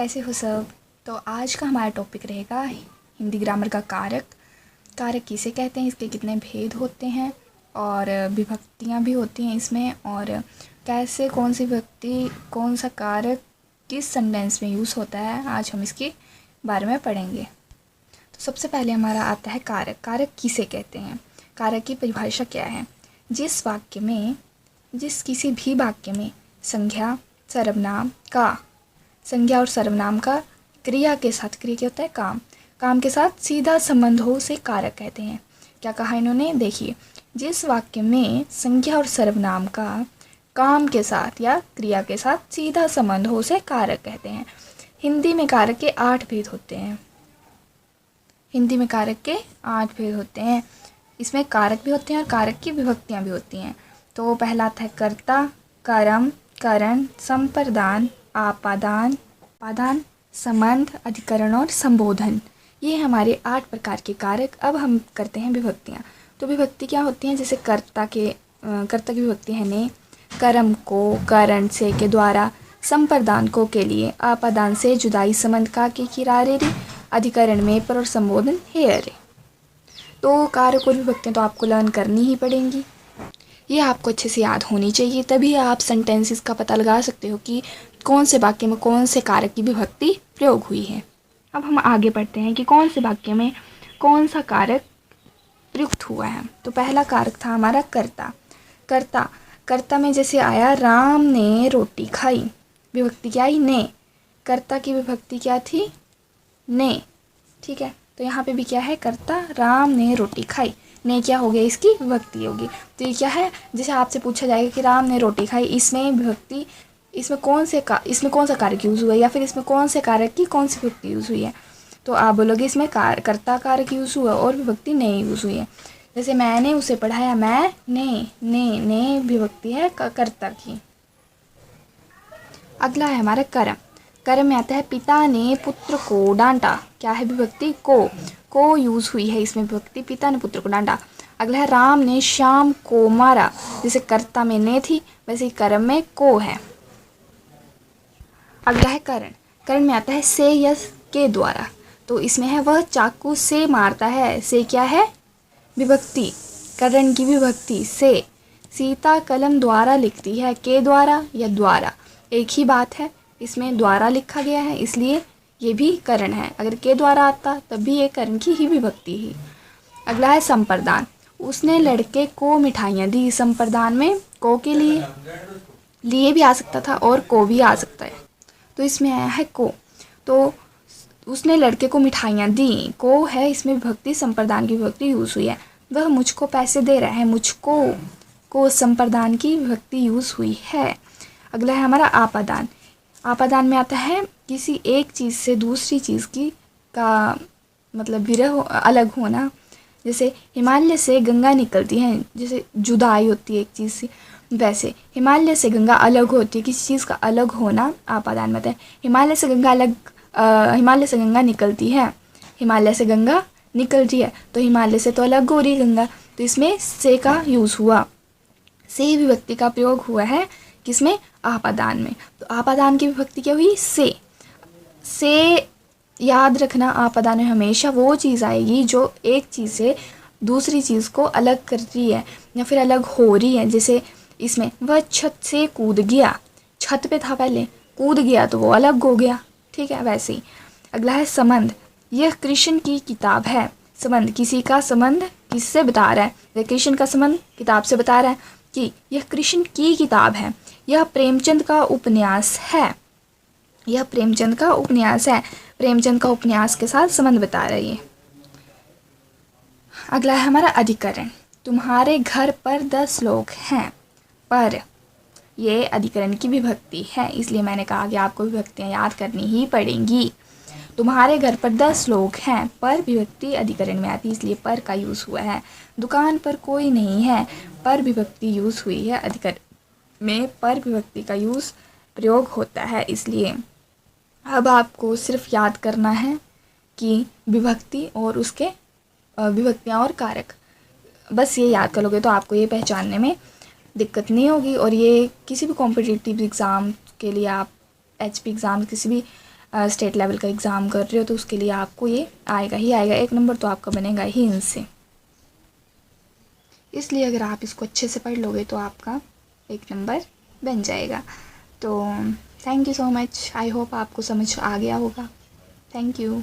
कैसे हो सब। तो आज का हमारा टॉपिक रहेगा हिंदी ग्रामर का कारक। कारक किसे कहते हैं, इसके कितने भेद होते हैं और विभक्तियाँ भी होती हैं इसमें, और कैसे कौन सी विभक्ति कौन सा कारक किस सेंटेंस में यूज़ होता है, आज हम इसके बारे में पढ़ेंगे। तो सबसे पहले हमारा आता है कारक। कारक किसे कहते हैं, कारक की परिभाषा क्या है। जिस किसी भी वाक्य में संज्ञा और सर्वनाम का क्रिया के साथ, क्रिया क्या होता है काम के साथ सीधा संबंध हो उसे कारक कहते हैं। क्या कहा इन्होंने, देखिए, जिस वाक्य में संज्ञा और सर्वनाम का काम के साथ या क्रिया के साथ सीधा संबंध हो उसे कारक कहते हैं। हिंदी में कारक के 8 भेद होते हैं। इसमें कारक भी होते हैं और कारक की विभक्तियाँ भी होती हैं। तो पहला आता है कर्ता, कर्म, करण, संप्रदान, आपादान, संबंध, अधिकरण और संबोधन। ये हमारे 8 प्रकार के कारक। अब हम करते हैं विभक्तियाँ। तो विभक्ति क्या होती हैं, जैसे कर्ता की विभक्ति है ने, कर्म को करण से के द्वारा, संप्रदान को के लिए, आपादान से जुदाई, संबंध का के किरारे रे, अधिकरण में पर और संबोधन हे अरे। तो कारक और विभक्तियाँ तो आपको लर्न करनी ही पड़ेंगी। ये आपको अच्छे से याद होनी चाहिए, तभी आप सेंटेंसेस का पता लगा सकते हो कि कौन से वाक्य में कौन से कारक की विभक्ति प्रयोग हुई है। अब हम आगे बढ़ते हैं कि कौन से वाक्य में कौन सा कारक प्रयुक्त हुआ है। तो पहला कारक था हमारा कर्ता में जैसे आया राम ने रोटी खाई, विभक्ति क्या आई ने, कर्ता की विभक्ति क्या थी ने, ठीक है। तो यहाँ पे भी क्या है, कर्ता राम ने रोटी खाई, ने क्या हो गया, इसकी विभक्ति होगी। तो ये क्या है, जैसे आपसे पूछा जाएगा कि राम ने रोटी खाई, इसमें विभक्ति, इसमें कौन सा कारक यूज़ हुआ है, या फिर इसमें कौन से कारक की कौन सी विभक्ति यूज़ हुई है। तो आप बोलोगे इसमें कर्ता कारक यूज़ हुआ और विभक्ति ने यूज़ हुई है। जैसे मैंने उसे पढ़ाया, मैं ने विभक्ति है कर्ता की। अगला है हमारा कर्म में आता है पिता ने पुत्र को डांटा, क्या है विभक्ति को यूज़ हुई है इसमें विभक्ति, पिता ने पुत्र को डांटा। अगला है राम ने श्याम को मारा, जैसे कर्ता में ने थी वैसे ही कर्म में को है। अगला है करण में आता है से या के द्वारा। तो इसमें है वह चाकू से मारता है, से क्या है विभक्ति, करण की विभक्ति से। सीता कलम द्वारा लिखती है, के द्वारा या द्वारा एक ही बात है, इसमें द्वारा लिखा गया है इसलिए ये भी करण है। अगर के द्वारा आता तब भी ये करण की ही विभक्ति ही। अगला है संप्रदान, उसने लड़के को मिठाइयाँ दी। संप्रदान में को के लिए भी आ सकता था और को भी आ सकता है, तो इसमें आया है को। तो उसने लड़के को मिठाइयाँ दी, को है इसमें विभक्ति, संप्रदान की विभक्ति यूज़ हुई है। वह मुझको पैसे दे रहा है, मुझको को संप्रदान की विभक्ति यूज़ हुई है। अगला है हमारा आपादान में आता है किसी एक चीज़ से दूसरी चीज़ का मतलब विरह, अलग होना। जैसे हिमालय से गंगा निकलती है, जैसे जुदाई होती है एक चीज़ से, वैसे हिमालय से गंगा अलग होती है, किसी चीज़ का अलग होना आपादान में आता है। हिमालय से गंगा निकलती है, हिमालय से गंगा निकल रही है, तो हिमालय से तो अलग हो रही है गंगा, तो इसमें से का यूज़ हुआ, से विभक्ति का प्रयोग हुआ है किसमें, आपादान में। तो आपादान की विभक्ति क्या हुई, से याद रखना, आपादान में हमेशा वो चीज़ आएगी जो एक चीज़ से दूसरी चीज़ को अलग कर रही है या फिर अलग हो रही है। जैसे इसमें वह छत से कूद गया, छत पे था पहले, कूद गया तो वो अलग हो गया, ठीक है, वैसे ही। अगला है संबंध, यह कृष्ण की किताब है। संबंध, किसी का संबंध किससे बता रहा है, कृष्ण का संबंध किताब से बता रहा है कि यह कृष्ण की किताब है, यह प्रेमचंद का उपन्यास है, प्रेमचंद का उपन्यास के साथ संबंध बता रही है। अगला है हमारा अधिकरण, तुम्हारे घर पर 10 लोग हैं, पर ये अधिकरण की विभक्ति है, इसलिए मैंने कहा कि आपको विभक्तियाँ याद करनी ही पड़ेंगी। तुम्हारे घर पर 10 लोग हैं, पर विभक्ति अधिकरण में आती है इसलिए पर का यूज़ हुआ है। दुकान पर कोई नहीं है, पर विभक्ति यूज़ हुई है, अधिकरण में पर विभक्ति का यूज़ प्रयोग होता है इसलिए। अब आपको सिर्फ याद करना है कि विभक्ति और उसके विभक्तियाँ और कारक, बस ये याद कर लोगे तो आपको ये पहचानने में दिक्कत नहीं होगी। और ये किसी भी कॉम्पिटिटिव एग्ज़ाम के लिए, आप HP एग्ज़ाम किसी भी स्टेट लेवल का एग्ज़ाम कर रहे हो तो उसके लिए आपको ये आएगा ही आएगा, 1 नंबर तो आपका बनेगा ही इनसे। इसलिए अगर आप इसको अच्छे से पढ़ लोगे तो आपका 1 नंबर बन जाएगा। तो thank you so much, I hope आपको समझ आ गया होगा। Thank you.